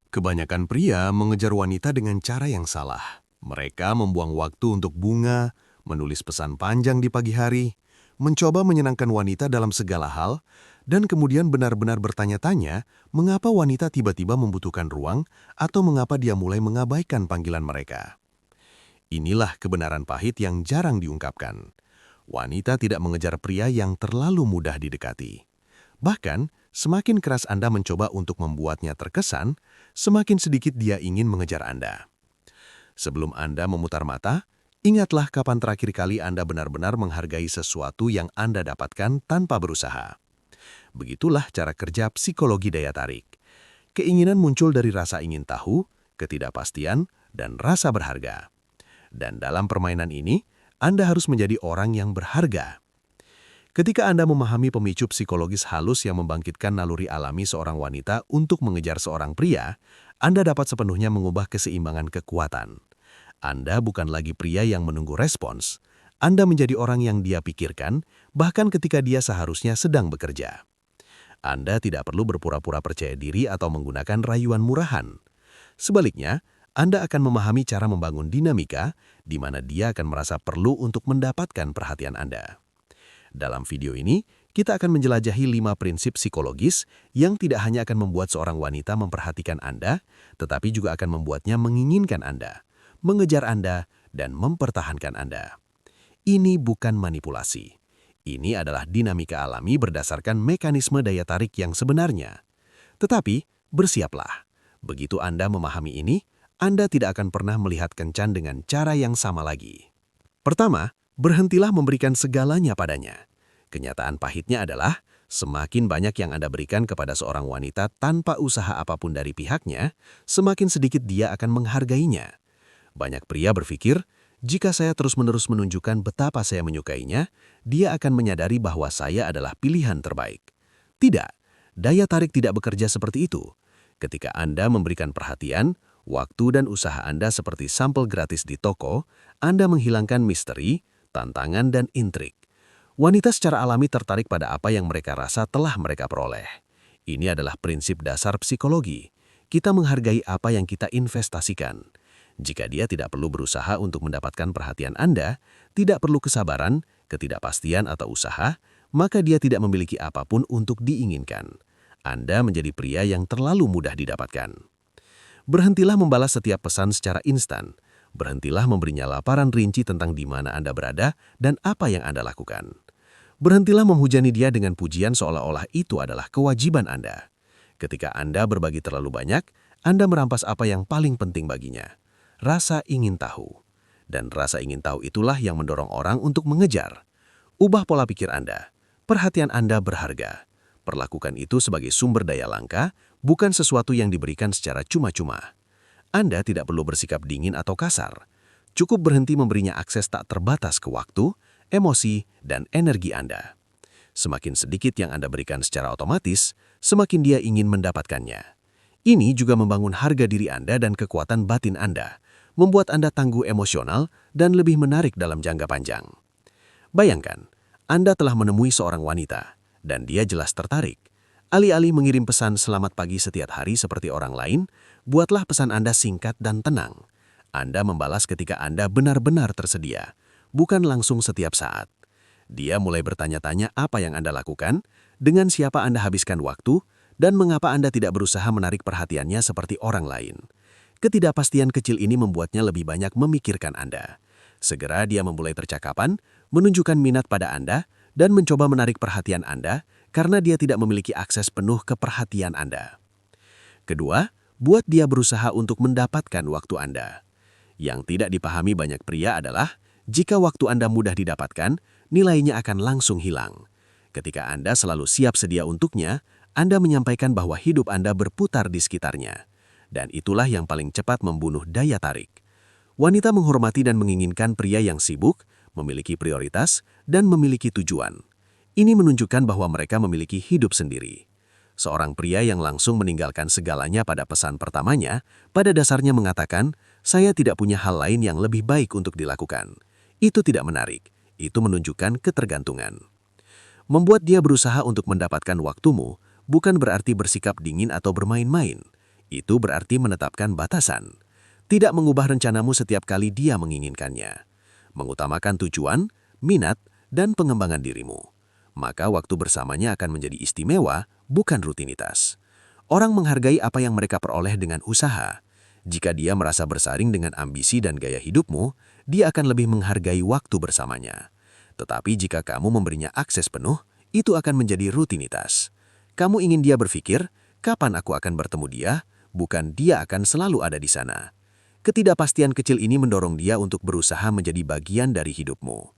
Kebanyakan pria mengejar wanita dengan cara yang salah. Mereka membuang waktu untuk bunga, menulis pesan panjang di pagi hari, mencoba menyenangkan wanita dalam segala hal, dan kemudian benar-benar bertanya-tanya mengapa wanita tiba-tiba membutuhkan ruang atau mengapa dia mulai mengabaikan panggilan mereka. Inilah kebenaran pahit yang jarang diungkapkan. Wanita tidak mengejar pria yang terlalu mudah didekati. Bahkan, semakin keras Anda mencoba untuk membuatnya terkesan, semakin sedikit dia ingin mengejar Anda. Sebelum Anda memutar mata, ingatlah kapan terakhir kali Anda benar-benar menghargai sesuatu yang Anda dapatkan tanpa berusaha. Begitulah cara kerja psikologi daya tarik. Keinginan muncul dari rasa ingin tahu, ketidakpastian, dan rasa berharga. Dan dalam permainan ini, Anda harus menjadi orang yang berharga. Ketika Anda memahami pemicu psikologis halus yang membangkitkan naluri alami seorang wanita untuk mengejar seorang pria, Anda dapat sepenuhnya mengubah keseimbangan kekuatan. Anda bukan lagi pria yang menunggu respons. Anda menjadi orang yang dia pikirkan, bahkan ketika dia seharusnya sedang bekerja. Anda tidak perlu berpura-pura percaya diri atau menggunakan rayuan murahan. Sebaliknya, Anda akan memahami cara membangun dinamika di mana dia akan merasa perlu untuk mendapatkan perhatian Anda. Dalam video ini, kita akan menjelajahi 5 prinsip psikologis yang tidak hanya akan membuat seorang wanita memperhatikan Anda, tetapi juga akan membuatnya menginginkan Anda, mengejar Anda, dan mempertahankan Anda. Ini bukan manipulasi. Ini adalah dinamika alami berdasarkan mekanisme daya tarik yang sebenarnya. Tetapi, bersiaplah. Begitu Anda memahami ini, Anda tidak akan pernah melihat kencan dengan cara yang sama lagi. Pertama, berhentilah memberikan segalanya padanya. Kenyataan pahitnya adalah, semakin banyak yang Anda berikan kepada seorang wanita tanpa usaha apapun dari pihaknya, semakin sedikit dia akan menghargainya. Banyak pria berpikir, jika saya terus-menerus menunjukkan betapa saya menyukainya, dia akan menyadari bahwa saya adalah pilihan terbaik. Tidak, daya tarik tidak bekerja seperti itu. Ketika Anda memberikan perhatian, waktu dan usaha Anda seperti sampel gratis di toko, Anda menghilangkan misteri, tantangan, dan intrik. Wanita secara alami tertarik pada apa yang mereka rasa telah mereka peroleh. Ini adalah prinsip dasar psikologi. Kita menghargai apa yang kita investasikan. Jika dia tidak perlu berusaha untuk mendapatkan perhatian Anda, tidak perlu kesabaran, ketidakpastian atau usaha, maka dia tidak memiliki apapun untuk diinginkan. Anda menjadi pria yang terlalu mudah didapatkan. Berhentilah membalas setiap pesan secara instan. Berhentilah memberinya laporan rinci tentang di mana Anda berada dan apa yang Anda lakukan. Berhentilah menghujani dia dengan pujian seolah-olah itu adalah kewajiban Anda. Ketika Anda berbagi terlalu banyak, Anda merampas apa yang paling penting baginya. Rasa ingin tahu. Dan rasa ingin tahu itulah yang mendorong orang untuk mengejar. Ubah pola pikir Anda. Perhatian Anda berharga. Perlakukan itu sebagai sumber daya langka, bukan sesuatu yang diberikan secara cuma-cuma. Anda tidak perlu bersikap dingin atau kasar. Cukup berhenti memberinya akses tak terbatas ke waktu, emosi, dan energi Anda. Semakin sedikit yang Anda berikan secara otomatis, semakin dia ingin mendapatkannya. Ini juga membangun harga diri Anda dan kekuatan batin Anda, membuat Anda tangguh emosional dan lebih menarik dalam jangka panjang. Bayangkan, Anda telah menemui seorang wanita, dan dia jelas tertarik. Alih-alih mengirim pesan selamat pagi setiap hari seperti orang lain, buatlah pesan Anda singkat dan tenang. Anda membalas ketika Anda benar-benar tersedia, bukan langsung setiap saat. Dia mulai bertanya-tanya apa yang Anda lakukan, dengan siapa Anda habiskan waktu, dan mengapa Anda tidak berusaha menarik perhatiannya seperti orang lain. Ketidakpastian kecil ini membuatnya lebih banyak memikirkan Anda. Segera dia memulai percakapan, menunjukkan minat pada Anda, dan mencoba menarik perhatian Anda karena dia tidak memiliki akses penuh ke perhatian Anda. Kedua, buat dia berusaha untuk mendapatkan waktu Anda. Yang tidak dipahami banyak pria adalah, jika waktu Anda mudah didapatkan, nilainya akan langsung hilang. Ketika Anda selalu siap sedia untuknya, Anda menyampaikan bahwa hidup Anda berputar di sekitarnya. Dan itulah yang paling cepat membunuh daya tarik. Wanita menghormati dan menginginkan pria yang sibuk, memiliki prioritas, dan memiliki tujuan. Ini menunjukkan bahwa mereka memiliki hidup sendiri. Seorang pria yang langsung meninggalkan segalanya pada pesan pertamanya, pada dasarnya mengatakan, saya tidak punya hal lain yang lebih baik untuk dilakukan. Itu tidak menarik. Itu menunjukkan ketergantungan. Membuat dia berusaha untuk mendapatkan waktumu, bukan berarti bersikap dingin atau bermain-main. Itu berarti menetapkan batasan. Tidak mengubah rencanamu setiap kali dia menginginkannya. Mengutamakan tujuan, minat, dan pengembangan dirimu. Maka waktu bersamanya akan menjadi istimewa, bukan rutinitas. Orang menghargai apa yang mereka peroleh dengan usaha. Jika dia merasa bersaing dengan ambisi dan gaya hidupmu, dia akan lebih menghargai waktu bersamanya. Tetapi jika kamu memberinya akses penuh, itu akan menjadi rutinitas. Kamu ingin dia berpikir, kapan aku akan bertemu dia, bukan dia akan selalu ada di sana. Ketidakpastian kecil ini mendorong dia untuk berusaha menjadi bagian dari hidupmu.